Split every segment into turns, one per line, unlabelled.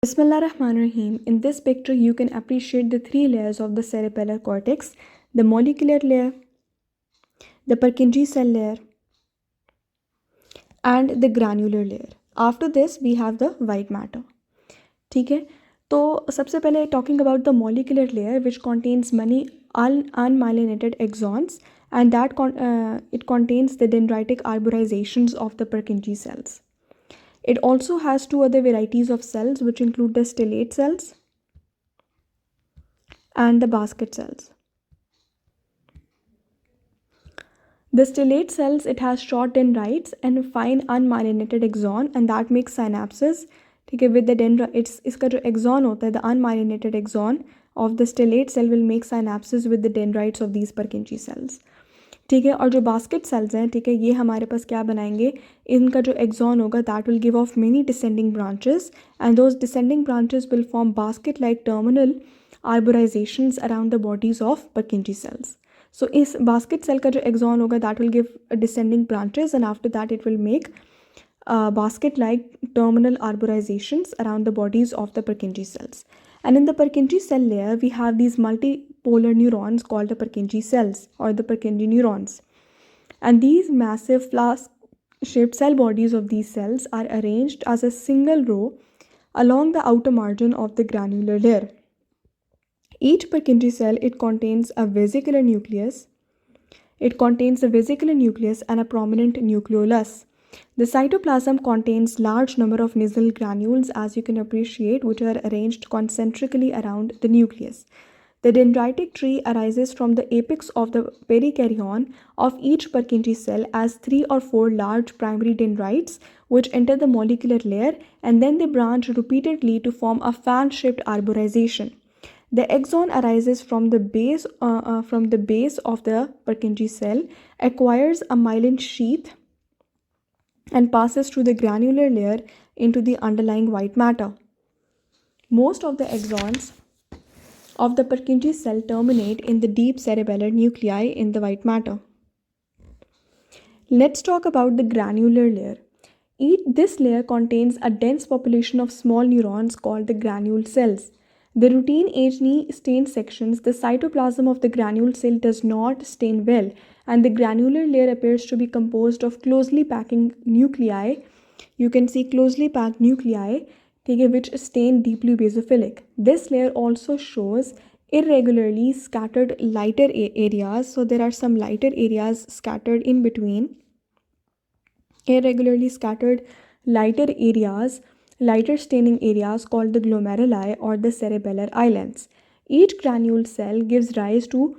Bismillahirrahmanirrahim. In this picture, you can appreciate the three layers of the cerebellar cortex: the molecular layer, the Purkinje cell layer, and the granular layer. After this, we have the white matter. ठीक है, तो सबसे पहले talking about the molecular layer, which contains many unmyelinated axons, and that it contains the dendritic arborizations of the Purkinje cells. It also has two other varieties of cells, which include the stellate cells and the basket cells. The stellate cells, it has short dendrites and a fine unmyelinated axon, and that makes synapses. ठीक है, with the dendrites, इसका जो axon होता है, the unmyelinated axon of the stellate cell will make synapses with the dendrites of these Purkinje cells. ठीक है, और जो बास्केट सेल्स हैं, ठीक है, ये हमारे पास क्या बनाएंगे, इनका जो एक्सॉन होगा that will give off many descending branches, and those descending branches will form basket like terminal arborizations around the bodies of Purkinje cells. So इस बास्केट सेल का जो एक्सॉन होगा that will give descending branches, and after that it will make basket like terminal arborizations around the bodies of the Purkinje cells. And in the Purkinje cell layer, we have these multipolar neurons called the Purkinje cells or the Purkinje neurons. And these massive flask-shaped cell bodies of these cells are arranged as a single row along the outer margin of the granular layer. Each Purkinje cell, it contains a vesicular nucleus. It contains a vesicular nucleus and a prominent nucleolus. The cytoplasm contains large number of nasal granules, as you can appreciate, which are arranged concentrically around the nucleus. The dendritic tree arises from the apex of the perikaryon of each Purkinje cell as 3 or 4 large primary dendrites, which enter the molecular layer, and then they branch repeatedly to form a fan-shaped arborization. The axon arises from the base of the Purkinje cell, acquires a myelin sheath, and passes through the granular layer into the underlying white matter. Most of the axons of the Purkinje cell terminate in the deep cerebellar nuclei in the white matter. Let's talk about the granular layer. This layer contains a dense population of small neurons called the granule cells. The routine H&E stain sections, the cytoplasm of the granule cell does not stain well, and the granular layer appears to be composed of closely packing nuclei. You can see closely packed nuclei, which stain deeply basophilic. This layer also shows irregularly scattered lighter areas. So there are some lighter areas scattered in between. Irregularly scattered lighter areas, lighter staining areas called the glomeruli or the cerebellar islands. Each granule cell gives rise to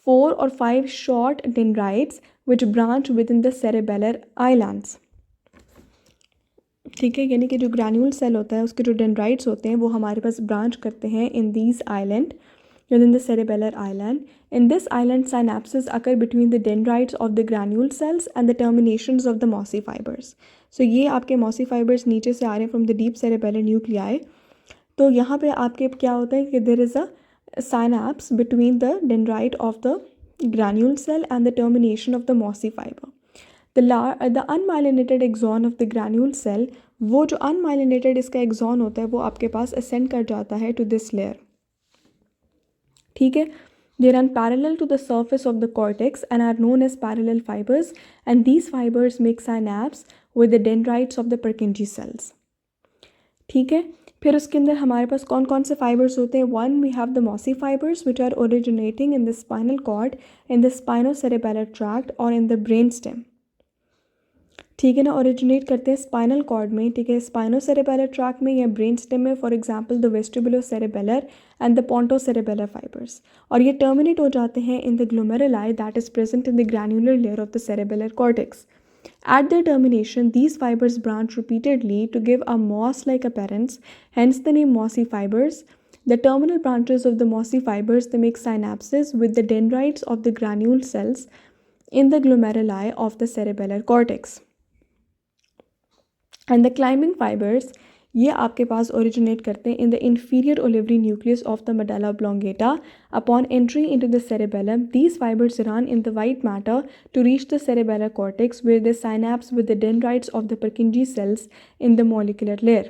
4 or 5 short dendrites which branch within the cerebellar islands. ठीक है, यानी कि जो granule cell होता है उसके जो dendrites होते हैं वो हमारे पास ब्रांच करते हैं in these island within the cerebellar island. In this island, synapses occur between the dendrites of the granule cells and the terminations of the mossy fibers. So ये आपके mossy fibers नीचे से आ रहे हैं from the deep cerebellar nuclei. तो यहाँ पे आपके क्या होता है कि there is a synapse between the dendrite of the granule cell and the termination of the mossy fiber. The unmyelinated axon of the granule cell, वो जो unmyelinated इसका axon होता है वो आपके पास ascend कर जाता है to this layer. ठीक है, they run parallel to the surface of the cortex and are known as parallel fibers, and these fibers make synapse with the dendrites of the Purkinje cells. ठीक है, फिर उसके अंदर हमारे पास कौन कौन से fibers होते हैं. One, we have the mossy fibers which are originating in the spinal cord, in the spinocerebellar tract or in the brainstem. ठीक है ना, ओरिजिनेट करते हैं स्पाइनल कॉर्ड में. ठीक है, स्पाइनोसेरेबेलर ट्रैक्ट में या ब्रेन स्टेम में, for example the vestibulocerebellar and the pontocerebellar fibres, और ये टर्मिनेट हो जाते हैं in the glomeruli that is present in the granular layer of the cerebellar cortex. At their termination, these fibers branch repeatedly to give a moss-like appearance, hence the name mossy fibers. The terminal branches of the mossy fibers, they make synapses with the dendrites of the granule cells in the glomeruli of the cerebellar cortex. And the climbing fibers, ये आपके पास originate करते हैं in the inferior olivary nucleus of the medulla oblongata. Upon entry into the cerebellum, these fibers run in the white matter to reach the cerebellar cortex, where they synapse with the dendrites of the Purkinje cells in the molecular layer.